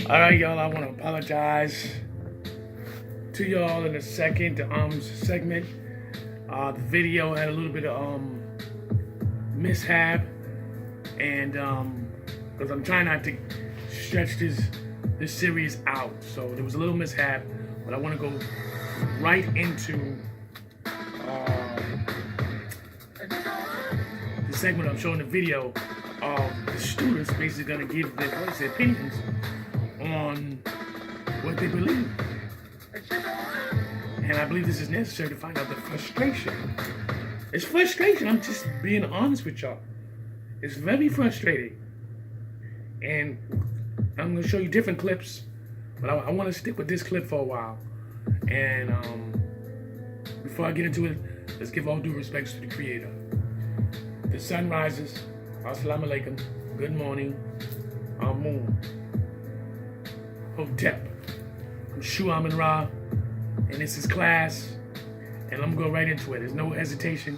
Alright, y'all, I want to apologize to y'all in the second segment. The video had a little bit of mishap, and because I'm trying not to stretch this series out, so there was a little mishap, but I want to go right into the segment I'm showing the video of the students basically going to give their voice, their opinions on what they believe. And I believe this is necessary to find out the frustration. It's frustration. I'm just being honest with y'all. It's very frustrating. And I'm going to show you different clips, but I want to stick with this clip for a while. And before I get into it, let's give all due respects to the Creator. The sun rises. Assalamu alaikum. Good morning. Amun. HOTEP. I'm SHU AMUN RA, and this is class, and I'm gonna go right into it. There's no hesitation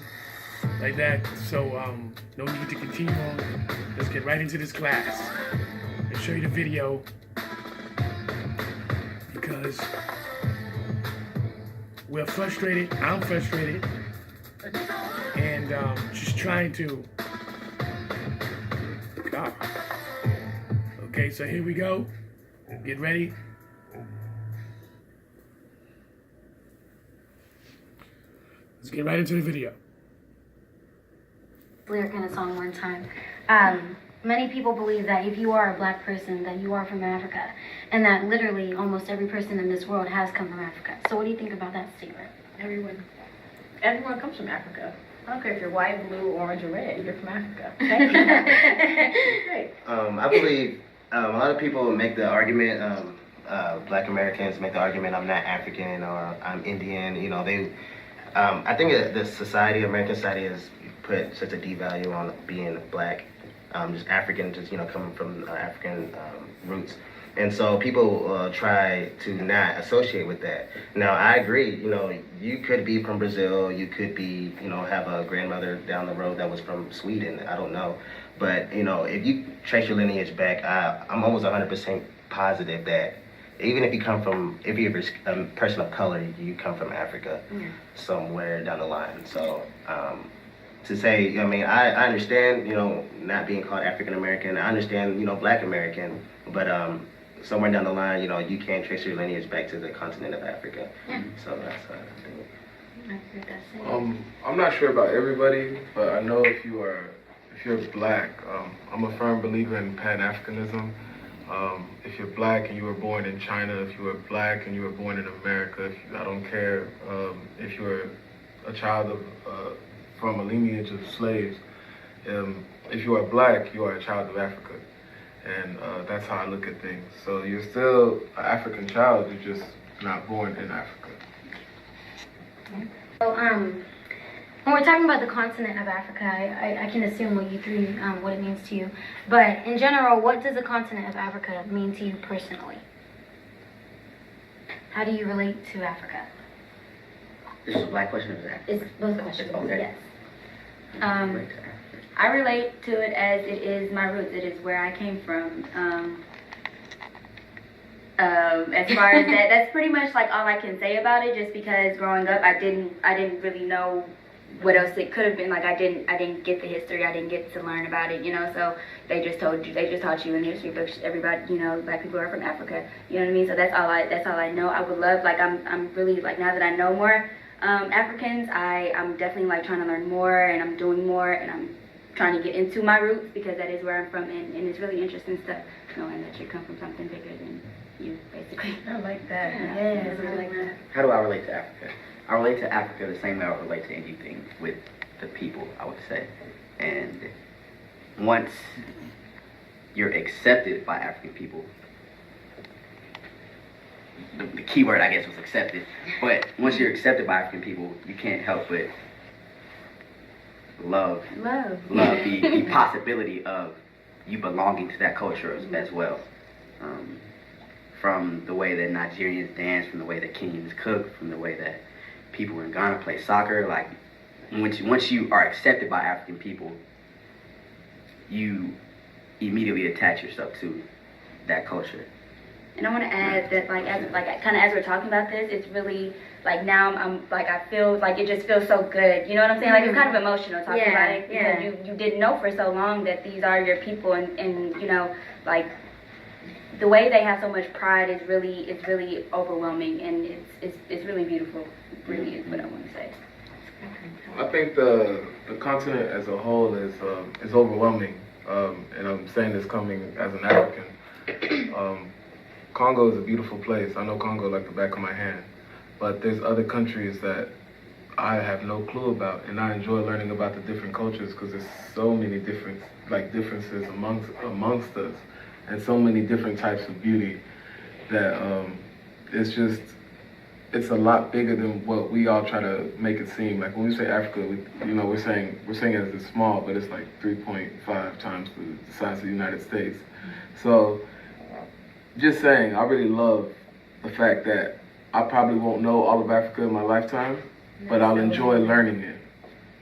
like that, so no need to continue on. Let's get right into this class. I'll show you the video because we're frustrated. I'm frustrated, and just trying to. God. Okay, so here we go. Get ready. Let's get right into the video. Lyric in a song one time. Many people believe that if you are a black person, that you are from Africa, and that literally almost every person in this world has come from Africa. So what do you think about that statement? Everyone comes from Africa. I don't care if you're white, blue, orange, or red. You're from Africa. Thank you. Great. I believe a lot of people make the argument, black Americans make the argument, I'm not African or I'm Indian. You know, I think the society, American society, has put such a devalue on being black, just African, just, coming from African roots. And so people try to not associate with that. Now, I agree, you could be from Brazil, you could be, have a grandmother down the road that was from Sweden, I don't know. But, if you trace your lineage back, I'm almost 100% positive that even if you're a person of color, you come from Africa somewhere down the line. So to say, I understand, not being called African American. I understand, Black American, but somewhere down the line, you can't trace your lineage back to the continent of Africa. Yeah. So that's the thing. I'm not sure about everybody, but I know if you're black, I'm a firm believer in Pan-Africanism. If you're black and you were born in China, if you were black and you were born in America, I don't care if you're a child of from a lineage of slaves. If you are black, you are a child of Africa, and that's how I look at things. So you're still an African child, you're just not born in Africa. So when we're talking about the continent of Africa, I can assume what what it means to you. But in general, what does the continent of Africa mean to you personally? How do you relate to Africa? This is a black question, or is that? It's both questions, Okay. yes. I relate to it as it is my roots. It is where I came from. As far as that, that's pretty much like all I can say about it. Just because growing up, I didn't really know what else it could have been. Like I didn't get the history. I didn't get to learn about it. So they just taught you in history books. Everybody, black people are from Africa. You know what I mean? So that's all I know. I would love, like, I'm really, like, now that I know more Africans, I'm definitely like trying to learn more, and I'm doing more, and I'm trying to get into my roots because that is where I'm from, and it's really interesting stuff knowing that you come from something bigger than you, basically. I like that. Yeah, I like that. How do I relate to Africa? I relate to Africa the same way I would relate to anything with the people, I would say. And once you're accepted by African people, the key word, I guess, was accepted. But once you're accepted by African people, you can't help but love the possibility of you belonging to that culture as well. From the way that Nigerians dance, from the way that Kenyans cook, from the way that people in Ghana play soccer. Like, once you are accepted by African people, you immediately attach yourself to that culture. And I want to add that, as we're talking about this, it's really like now I'm like I feel like it just feels so good. You know what I'm saying? Like it's kind of emotional talking about it because you didn't know for so long that these are your people, and you know, like the way they have so much pride is really overwhelming, and it's really beautiful. It really is what I want to say. I think the continent as a whole is overwhelming, and I'm saying this coming as an African. Congo is a beautiful place. I know Congo like the back of my hand, but there's other countries that I have no clue about, and I enjoy learning about the different cultures because there's so many differences amongst us, and so many different types of beauty that it's a lot bigger than what we all try to make it seem. Like when we say Africa, we're saying it's small, but it's like 3.5 times the size of the United States. So just saying, I really love the fact that I probably won't know all of Africa in my lifetime, but I'll enjoy learning it.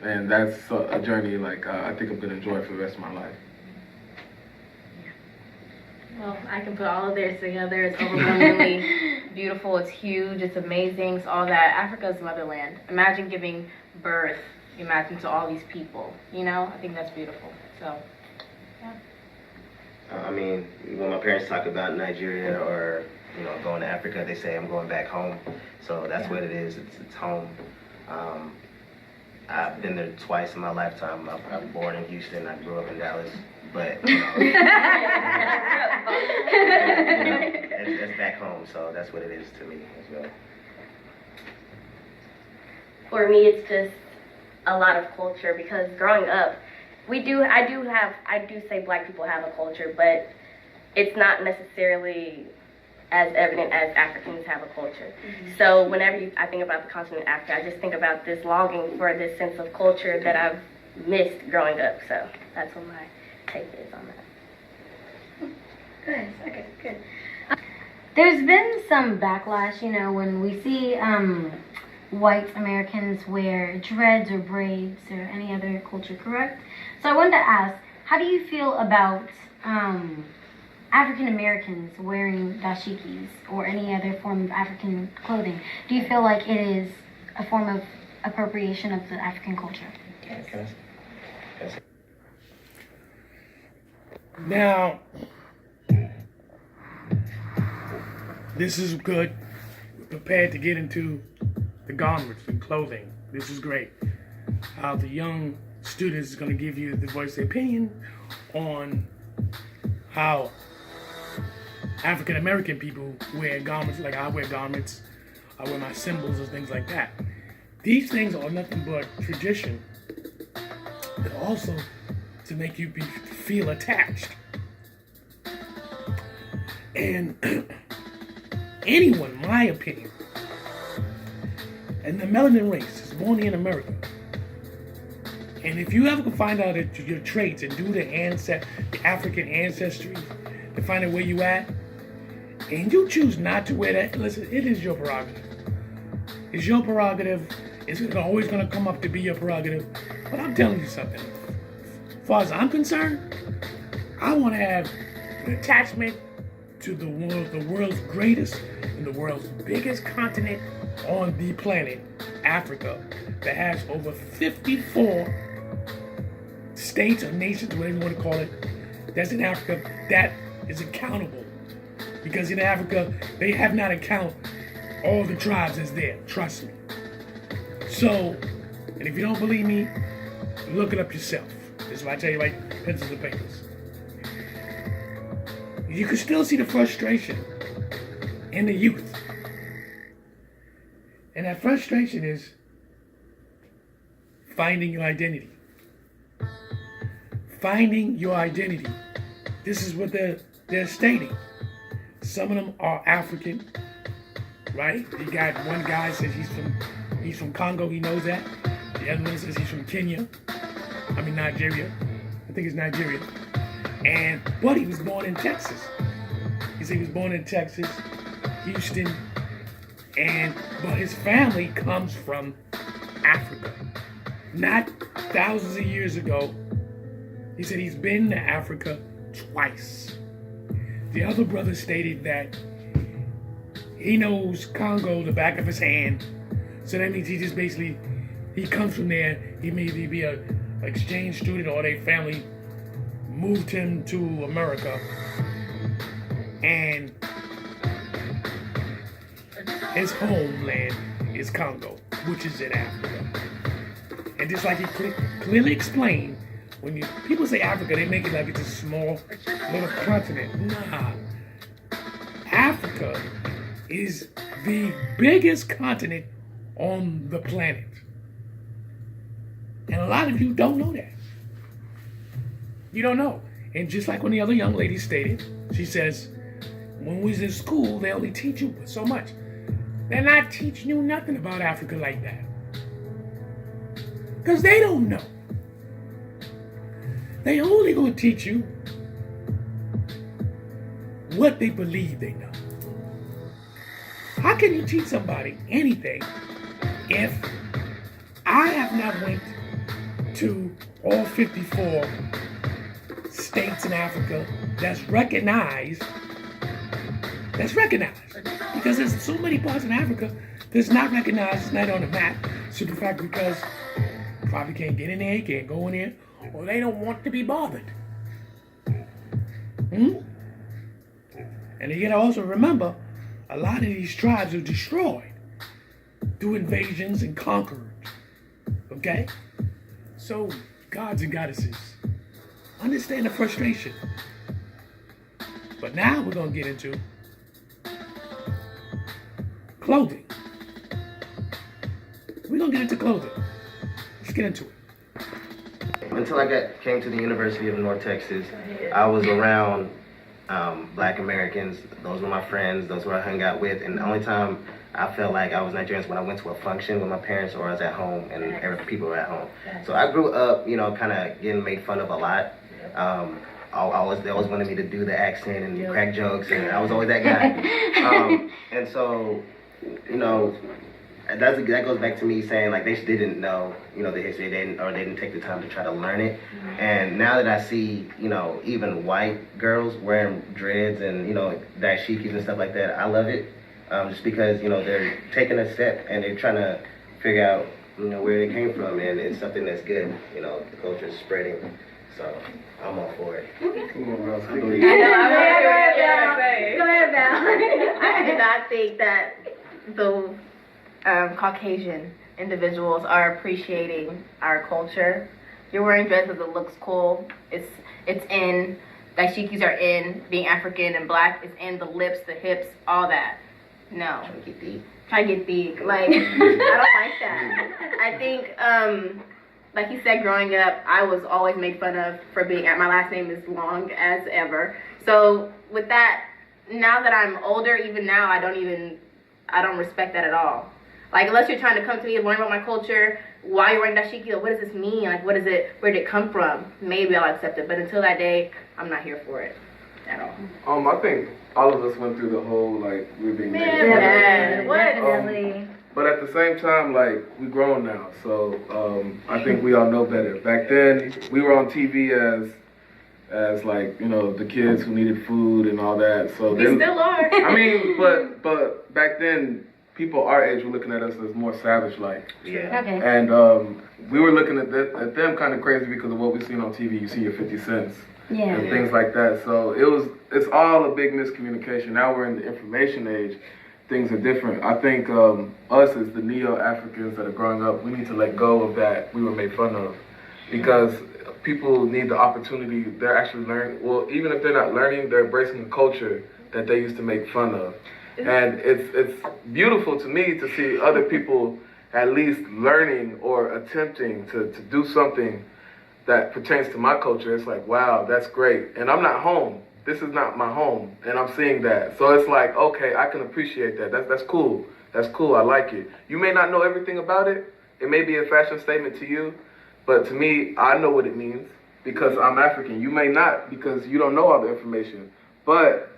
And that's a journey I think I'm gonna enjoy for the rest of my life. Well, I can put all of theirs together. It's overwhelmingly beautiful. It's huge. It's amazing. It's all that. Africa's motherland. Imagine giving birth, to all these people. You know, I think that's beautiful. So, yeah. I mean, when my parents talk about Nigeria or going to Africa, they say I'm going back home. So that's what it is. It's home. I've been there twice in my lifetime. I was born in Houston. I grew up in Dallas. But it's back home. So that's what it is to me as well. For me, it's just a lot of culture because growing up, I do say black people have a culture, but it's not necessarily as evident as Africans have a culture. Mm-hmm. So whenever I think about the continent of Africa, I just think about this longing for this sense of culture that I've missed growing up. So that's what my take is on that. Good. Okay, good. There's been some backlash, when we see white Americans wear dreads or braids or any other culture, correct? So I wanted to ask, how do you feel about African Americans wearing dashikis or any other form of African clothing? Do you feel like it is a form of appropriation of the African culture? Yes. Now, this is good. We're prepared to get into the garments and clothing. This is great. How the young students is going to give you the voice of their opinion on how African American people wear garments like I wear garments. I wear my symbols and things like that. These things are nothing but tradition, but also to make you feel attached. And anyone, my opinion, and the melanin race is born here in America. And if you ever can find out your traits and do the African ancestry to find out where you at, and you choose not to wear that, listen, it is your prerogative. It's your prerogative. It's always going to come up to be your prerogative. But I'm telling you something. As far as I'm concerned, I want to have an attachment to the world's greatest and the world's biggest continent on the planet, Africa, that has over 54 states or nations, whatever you want to call it, that's in Africa, that is accountable. Because in Africa, they have not account all the tribes that's there, trust me. So, and if you don't believe me, look it up yourself. This is why I tell you, like pencils and papers. You can still see the frustration in the youth. And that frustration is finding your identity. Finding your identity. This is what they're stating. Some of them are African, right? You got one guy says he's from Congo, he knows that. The other one says he's from Nigeria. I think it's Nigeria. But he was born in Texas. He said he was born in Texas, Houston, but his family comes from Africa. Not thousands of years ago. He said he's been to Africa twice. The other brother stated that he knows Congo the back of his hand. So that means he just basically, he comes from there. He may be a exchange student or their family moved him to America. And his homeland is Congo, which is in Africa. And just like he clearly explained, when people say Africa, they make it like it's a small little continent. Nah. Africa is the biggest continent on the planet. And a lot of you don't know that. You don't know. And just like when the other young lady stated, she says, when we was in school, they only teach you so much. They're not teaching you nothing about Africa like that. Because they don't know. They only going to teach you what they believe they know. How can you teach somebody anything if I have not went to all 54 states in Africa that's recognized? Because there's so many parts in Africa that's not recognized, it's not on the map. Super fact because probably can't get in there, can't go in there, or they don't want to be bothered. And you gotta also remember, a lot of these tribes are destroyed through invasions and conquerors. Okay? So, gods and goddesses, understand the frustration. But now we're gonna get into clothing. We're gonna get into clothing. Let's get into it. Until I came to the University of North Texas, I was around Black Americans. Those were my friends. Those were I hung out with. And the only time I felt like I was Nigerian is when I went to a function with my parents or I was at home and people were at home. So I grew up, kind of getting made fun of a lot. They always wanted me to do the accent and crack jokes, and I was always that guy. And so, that goes back to me saying like they just didn't know, the history. They didn't take the time to try to learn it. And now that I see, even white girls wearing dreads and dashikis and stuff like that, I love it. Just because they're taking a step and they're trying to figure out where they came from, and it's something that's good. The culture is spreading, so I'm all for it. Go ahead, Val. I do not think that the Caucasian individuals are appreciating our culture. You're wearing dresses, it looks cool. It's in. Dashikis are in. Being African and Black is in. The lips, the hips, all that. No. Try to get deep. Like, I don't like that. I think, like he said, growing up, I was always made fun of for being, my last name is long as ever. So with that, now that I'm older, even now, I don't respect that at all. Like, unless you're trying to come to me and learn about my culture, why you're wearing dashiki, what does this mean? Like, what is it, where did it come from? Maybe I'll accept it, but until that day, I'm not here for it at all. I think all of us went through the whole, like, we're being made Definitely. but at the same time, like, we grown now, so I think we all know better. Back then, we were on TV as like, the kids who needed food and all that. So We still are. I mean, but back then, people our age were looking at us as more savage-like. Yeah. Okay. And we were looking at them kind of crazy because of what we've seen on TV. You see your 50 cents and things like that. So it's all a big miscommunication. Now we're in the information age. Things are different. I think us as the neo-Africans that are growing up, we need to let go of that we were made fun of. Because people need the opportunity, they're actually learning. Well, even if they're not learning, they're embracing the culture that they used to make fun of. And it's beautiful to me to see other people at least learning or attempting to do something that pertains to my culture. It's like, wow, that's great. And I'm not home. This is not my home. And I'm seeing that. So it's like, okay, I can appreciate that. That's cool. That's cool. I like it. You may not know everything about it. It may be a fashion statement to you. But to me, I know what it means because I'm African. You may not because you don't know all the information. But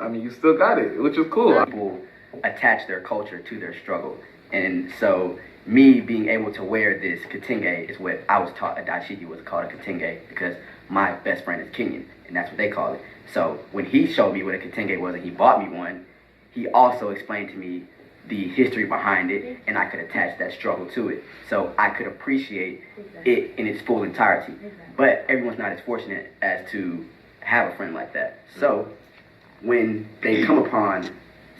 I mean, you still got it, which is cool. People attach their culture to their struggle. And so me being able to wear this kitenge is what I was taught. A dashiki was called a kitenge because my best friend is Kenyan, and that's what they call it. So when he showed me what a kitenge was and he bought me one, he also explained to me the history behind it, and I could attach that struggle to it. So I could appreciate it in its full entirety. But everyone's not as fortunate as to have a friend like that. So when they come upon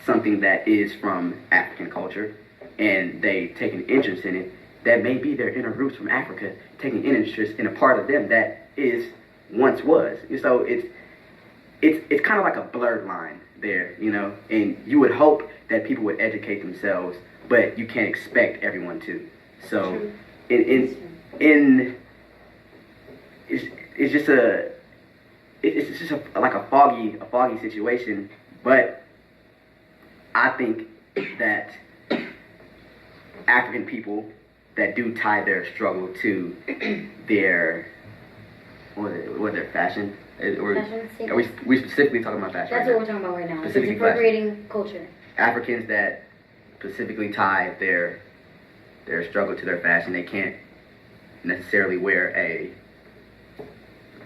something that is from African culture and they take an interest in it, that may be their inner roots from Africa taking an interest in a part of them that is once was. So it's kind of like a blurred line there, you know, and you would hope that people would educate themselves, but you can't expect everyone to. So it's just like a foggy situation. But I think that African people that do tie their struggle to their their fashion. Fashion Are we specifically talking about fashion? That's right what we're talking about right now. It's Specifically appropriating culture. Africans that specifically tie their struggle to their fashion, they can't necessarily wear a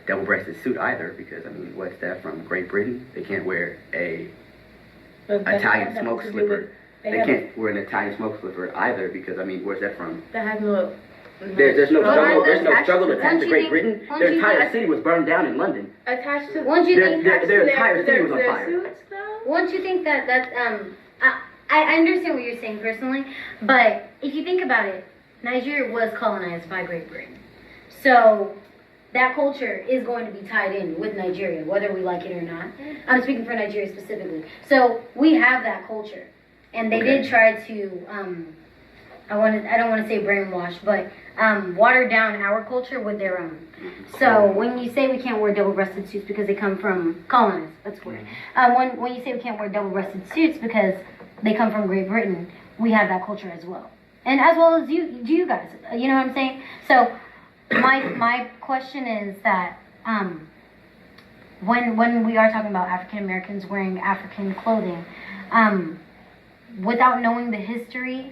double-breasted suit either, because I mean, what's that from Great Britain? They can't wear a Italian smoke slipper. They can't wear an Italian smoke slipper either, because I mean, where's that from? That has no. There's no struggle. There's no struggle attached Don't to you Great think- Britain. don't Their you entire think- city was burned down in London. Attached to. Won't you think Their entire city was on their fire. suits, though? Won't you think that I understand what you're saying personally, but if you think about it, Nigeria was colonized by Great Britain. So that culture is going to be tied in with Nigeria, whether we like it or not. I'm speaking for Nigeria specifically. So we have that culture. And they did try to, I don't want to say brainwash, but water down our culture with their own. So when you say we can't wear double-breasted suits because they come from colonists, that's weird. When you say we can't wear double-breasted suits because they come from Great Britain, we have that culture as well. And as well as you guys, you know what I'm saying? So my question is that when we are talking about African Americans wearing African clothing, without knowing the history,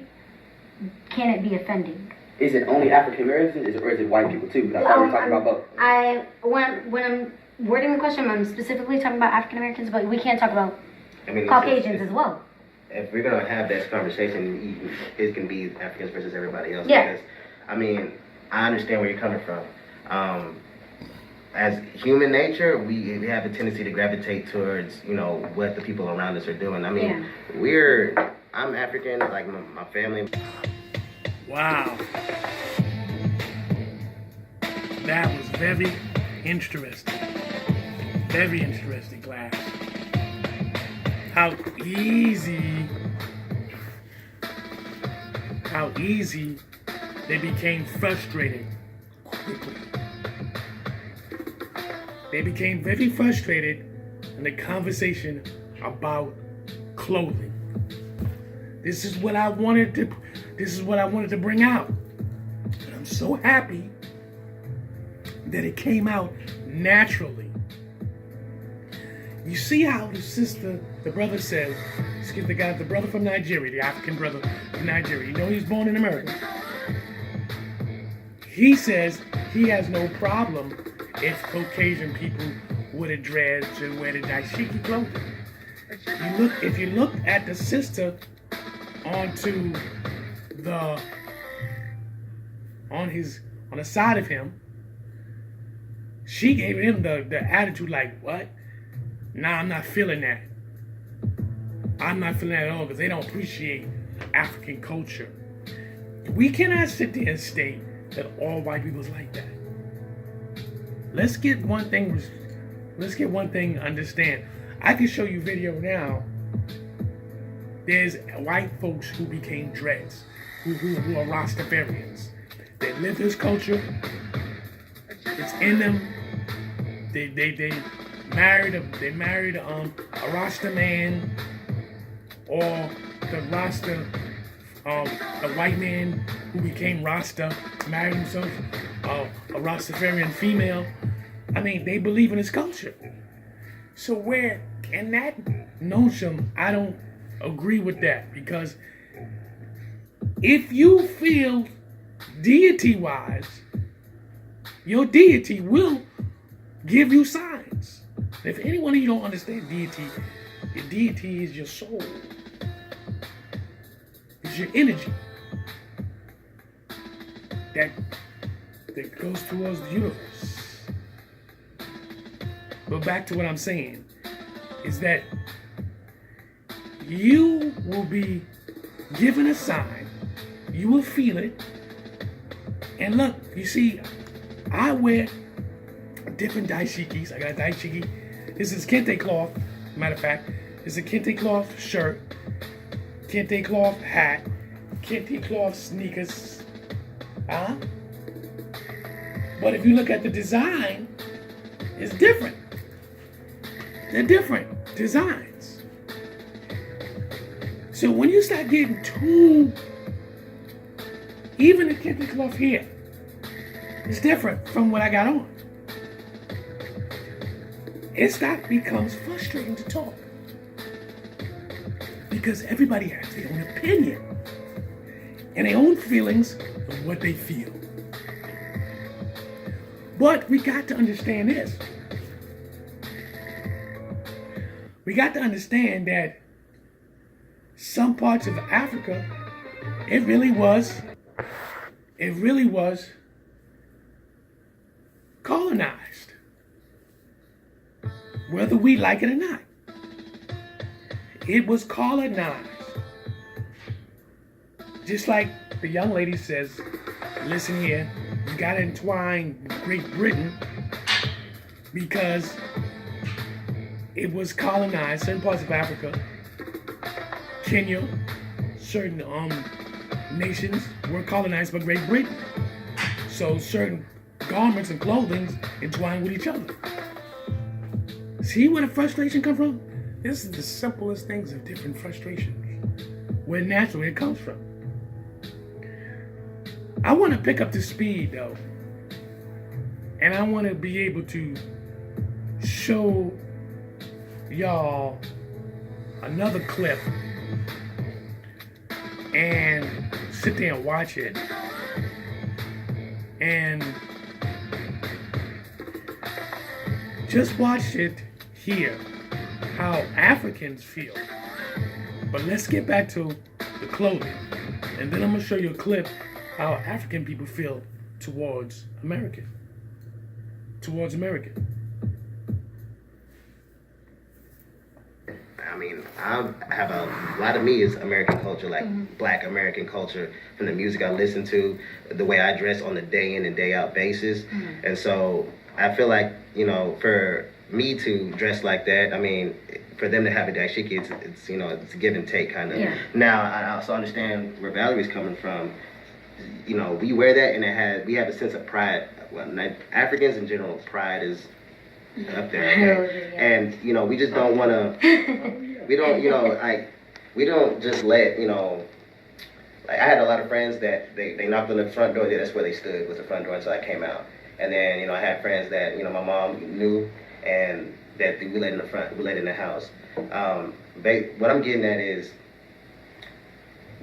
can it be offending? Is it only African Americans, or is it white people too? Because I thought we were talking about both. When I'm wording the question, I'm specifically talking about African Americans, but we can't talk about I mean, Caucasians as well. If we're gonna have that conversation, it can be Africans versus everybody else. Yeah. Because, I mean, I understand where you're coming from. As human nature, we have a tendency to gravitate towards, you know, what the people around us are doing. I mean, I'm African, like my family. Wow. That was very interesting. Very interesting, class. How easy they became frustrated quickly. They became very frustrated in the conversation about clothing. This is what I wanted to bring out. And I'm so happy that it came out naturally. You see how the brother says, the brother from Nigeria, the African brother from Nigeria, you know he's born in America. He says he has no problem if Caucasian people wear the dreads and wear the dashiki clothing. If you look at the sister on the side of him, she gave him the attitude like, what? Nah, I'm not feeling that. I'm not feeling that at all, because they don't appreciate African culture. We cannot sit there and state that all white people's like that. Let's get one thing understand. I can show you video now. There's white folks who became dreads, who are Rastafarians. They live this culture. It's in them. They married a Rasta man, or the Rasta, the white man who became Rasta married himself a Rastafarian female. I mean, they believe in his culture. So where in that notion, I don't agree with that, because if you feel deity-wise, your deity will give you signs. If anyone of you don't understand deity, Your deity is your soul. It's your energy that goes towards the universe. But back to what I'm saying is that you will be given a sign, you will feel it, and look, you see, I wear different dashikis. I got a dashiki. This is kente cloth. Matter of fact, it's a kente cloth shirt, kente cloth hat, kente cloth sneakers. But if you look at the design, it's different. They're different designs. So when you start getting too, even the kente cloth here, it's different from what I got on. That becomes frustrating to talk. Because everybody has their own opinion and their own feelings of what they feel. But we got to understand this. We got to understand that some parts of Africa, it really was colonized. Whether we like it or not. It was colonized. Just like the young lady says, listen here, you gotta entwine Great Britain because it was colonized. Certain parts of Africa, Kenya, certain nations were colonized by Great Britain. So certain garments and clothing entwined with each other. See where the frustration comes from? This is the simplest things of different frustrations. Where naturally it comes from. I want to pick up the speed though. And I want to be able to show y'all another clip and sit there and watch it. And just watch it here, how Africans feel. But let's get back to the clothing. And then I'm going to show you a clip how African people feel towards America. I mean, I have a lot of me is American culture, like Black American culture, from the music I listen to, the way I dress on a day in and day out basis. And so I feel like, you know, for me to dress like that, I mean, for them to have a dashiki, it's you know, it's a give and take kind of. Yeah. Now, I also understand where Valerie's coming from. You know, we wear that and we have a sense of pride. Well, Africans in general, pride is up there. Okay? Yeah. And, you know, we just don't want to, we don't just let, you know, like I had a lot of friends that they knocked on the front door, that's where they stood, was the front door until I came out. And then, you know, I had friends that, you know, my mom knew and that we let in the front, we let in the house. What I'm getting at is,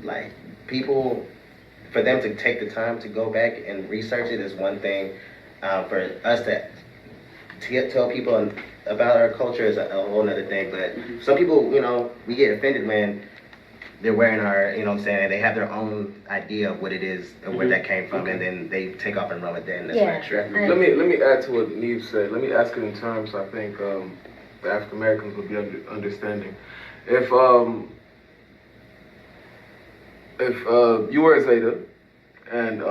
like, people, for them to take the time to go back and research it is one thing. For us to tell people about our culture is a whole other thing. But some people, you know, we get offended when they're wearing our, you know what I'm saying, they have their own idea of what it is and where that came from, and then they take off and run with that, and that's not true. Let me add to what Neve said. Let me ask it in terms I think the African Americans will be understanding. If you were a Zeta and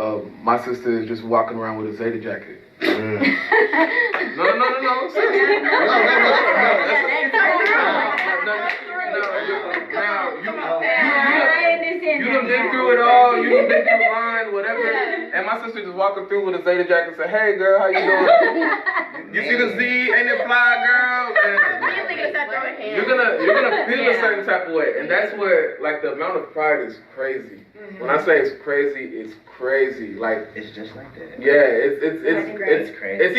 my sister is just walking around with a Zeta jacket. No. You done been through it all. You done been through line, whatever. And my sister just walking through with a Zeta jacket and say, "Hey, girl, how you doing? You see the Z? Ain't it fly, girl?" And you're gonna feel a certain type of way, and that's where like the amount of pride is crazy. When I say it's crazy. Like it's just like that. Yeah, it's crazy. It's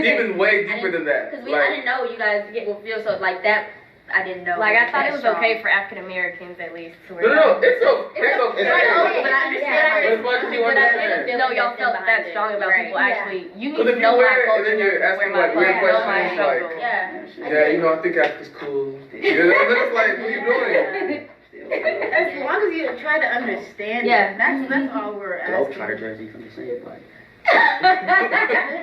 even way deeper than that. Because I didn't know you guys will feel so like that. I didn't know. Like, I thought it that was okay strong. for African Americans at least to wear. No, it's okay. But I understand. As much as you But I understand. didn't know y'all felt that strong about people actually. You need Because to if know you my wear it and culture. then you're asking like weird know my questions struggle. like, Yeah. yeah, you know, I think Africa's cool. You know, then it's like, what are you doing? As long as you try to understand Yeah. it, that's all we're Globetrotter asking. jersey from the same like.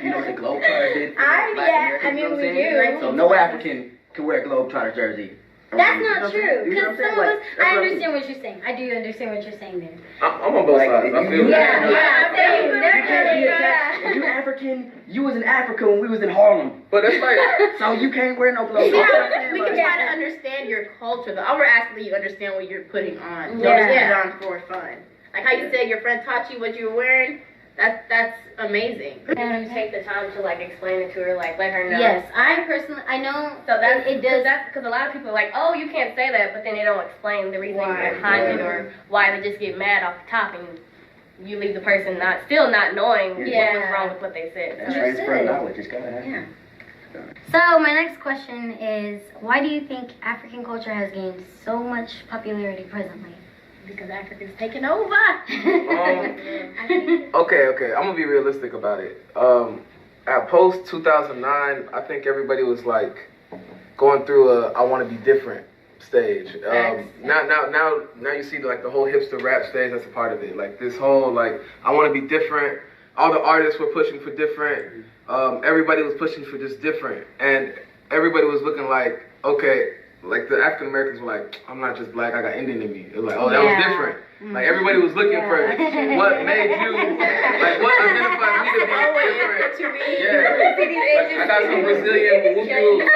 You know what the Globetrotter did for I- Black yeah, Americans, I mean, you know what I'm we saying? do. So no African can wear a Globetrotter jersey. That's You know not what I'm true. saying? You Because know what I'm some saying? of Like, us, that's I what I'm understand what you're saying. I do understand what you're saying there. I'm on both Like, sides. I feel Yeah, that. yeah, same. You can't be attached. If you African, you was in Africa when we was in Harlem. But it's like, So you can't wear no clothes. Yeah, we can Yeah. try to understand your culture. Though. All we're asking you understand what you're putting on. Don't Yeah. just put it on for fun. Like how you said your friend taught you what you were wearing. That's amazing. Did you take the time to like explain it to her, like let her know? Yes, I personally, I know. So that's it does. because a lot of people are like, oh, you can't say that, but then they don't explain the reason Why. behind it or why they just get mad off the top and you leave the person still not knowing what was Yeah. wrong with what they said. That's So. transfer of knowledge. It's gotta happen. Yeah. So my next question is, why do you think African culture has gained so much popularity presently? Because Africa's taking over. okay, I'm gonna be realistic about it. At post 2009, I think everybody was like going through a I want to be different stage. Now you see like the whole hipster rap stage that's a part of it. Like this whole like I want to be different. All the artists were pushing for different. Everybody was pushing for just different, and everybody was looking like okay. Like the African Americans were like, I'm not just black, I got Indian in me. It was like, oh, that was different. Like everybody was looking for what made you, like what identifies me to be different. Yeah, like, I got some Brazilian whoop.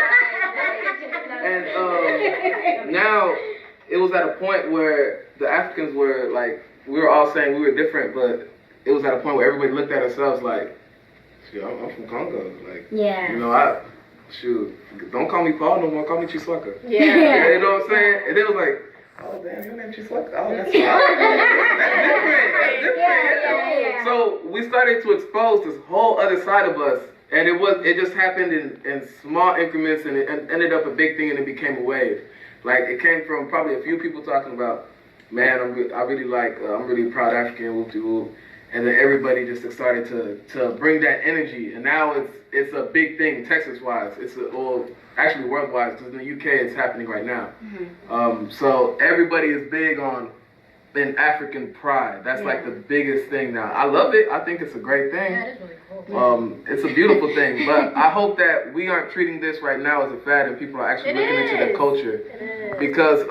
And now it was at a point where the Africans were like, we were all saying we were different, but it was at a point where everybody looked at ourselves like, shoot, I'm from Congo. Like, Yeah. you know, shoot, don't call me Paul no more, call me Chiswaka. Yeah. You know what I'm saying? And it was like, oh damn, your name Chiswaka. Oh, that's different. That's different. Yeah. So we started to expose this whole other side of us, and it just happened in small increments, and it ended up a big thing, and it became a wave. Like it came from probably a few people talking about, man, I'm really proud African, whoop de whoop. And then everybody just started to bring that energy, and now it's a big thing Texas-wise. Actually worldwide, because in the UK it's happening right now. Mm-hmm. So everybody is big on an African pride. That's like the biggest thing now. I love it. I think it's a great thing. That is really cool. It's a beautiful thing, but I hope that we aren't treating this right now as a fad, and people are actually looking into their culture, because.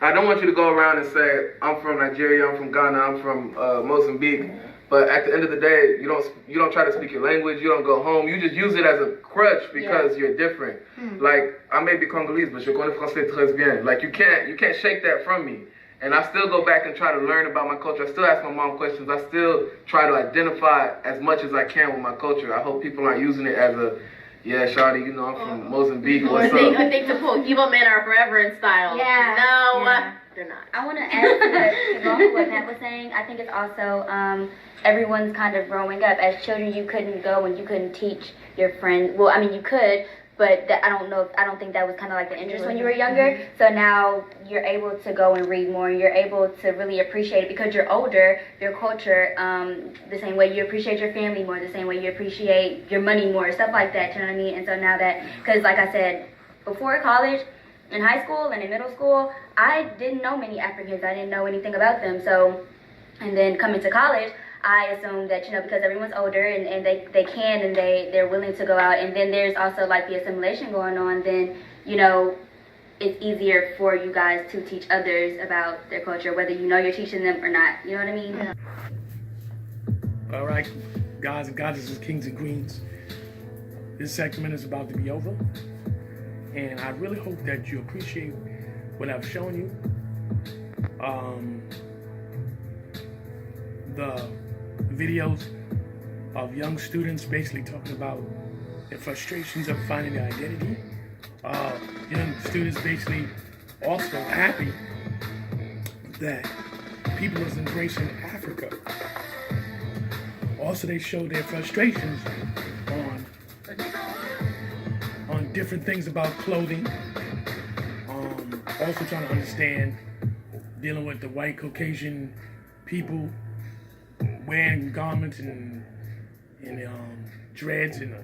I don't want you to go around and say, I'm from Nigeria, I'm from Ghana, I'm from Mozambique, but at the end of the day, you don't try to speak your language, you don't go home, you just use it as a crutch because you're different. Like, I may be Congolese, but je connais français très bien. Like, you can't shake that from me. And I still go back and try to learn about my culture. I still ask my mom questions. I still try to identify as much as I can with my culture. I hope people aren't using it as a, yeah, shawty, you know, I'm from Mozambique. What's up? I think to pull evil men are forever in style. Yeah. No, Yeah. they're not. I want to add to go with what Pat was saying. I think it's also everyone's kind of growing up. As children, you couldn't go and you couldn't teach your friends. Well, I mean, you could, but I don't think that was kind of like the interest when you were younger. So now you're able to go and read more. You're able to really appreciate it because you're older. Your culture, the same way you appreciate your family more, the same way you appreciate your money more, stuff like that. You know what I mean? And so now that, because like I said, before college, in high school and in middle school, I didn't know many Africans. I didn't know anything about them. So, and then coming to college, I assume that, you know, because everyone's older and they can and they're willing to go out, and then there's also like the assimilation going on, then, you know, it's easier for you guys to teach others about their culture, whether you know you're teaching them or not. You know what I mean? All right, guys and goddesses, kings and queens. This segment is about to be over, and I really hope that you appreciate what I've shown you. The videos of young students basically talking about the frustrations of finding their identity. Young students basically also happy that people is embracing Africa. Also, they show their frustrations on different things about clothing, also trying to understand, dealing with the white Caucasian people wearing garments and dreads, and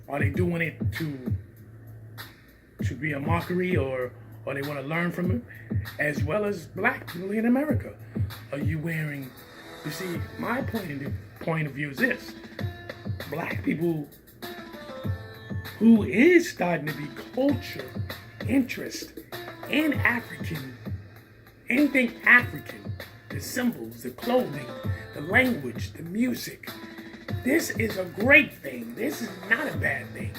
are they doing it to be a mockery, or they want to learn from it, as well as black people in America? Are you wearing? You see, my point of view is this: black people who is starting to be culture, interest, and African, anything African, the symbols, the clothing, the language, the music. This is a great thing. This is not a bad thing.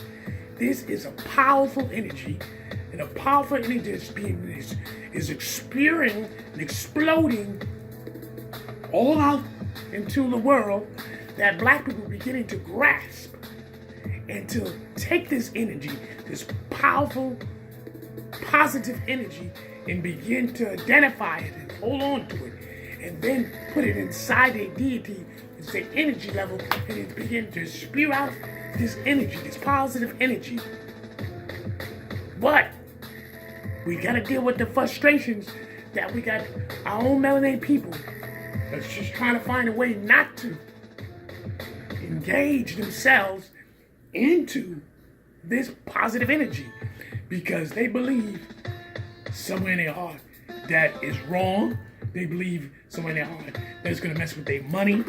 This is a powerful energy, and a powerful energy is experiencing and exploding all out into the world, that black people are beginning to grasp and to take this energy, this powerful, positive energy, and begin to identify it and hold on to it, and then put it inside a deity, it's the energy level, and it begin to spew out this energy, this positive energy. But we gotta deal with the frustrations that we got, our own melanated people that's just trying to find a way not to engage themselves into this positive energy, because they believe somewhere in their heart that is wrong. They believe somewhere in their heart that it's going to mess with their money,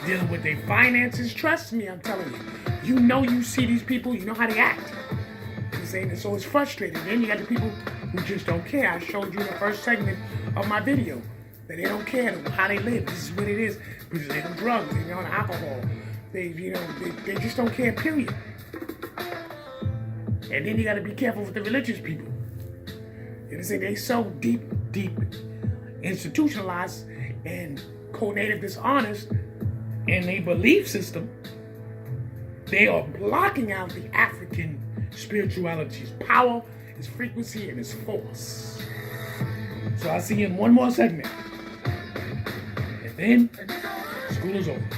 dealing with their finances. Trust me, I'm telling you. You know, you see these people, you know how they act. You know, saying, so it's frustrating. Then you got the people who just don't care. I showed you in the first segment of my video that they don't care how they live. This is what it is. Because they're on drugs, they're on alcohol. They just don't care, period. And then you got to be careful with the religious people. You know, they so deep institutionalized and co-native dishonest in their belief system, they are blocking out the African spirituality's power, its frequency, and its force. So I'll see you in one more segment. And then school is over.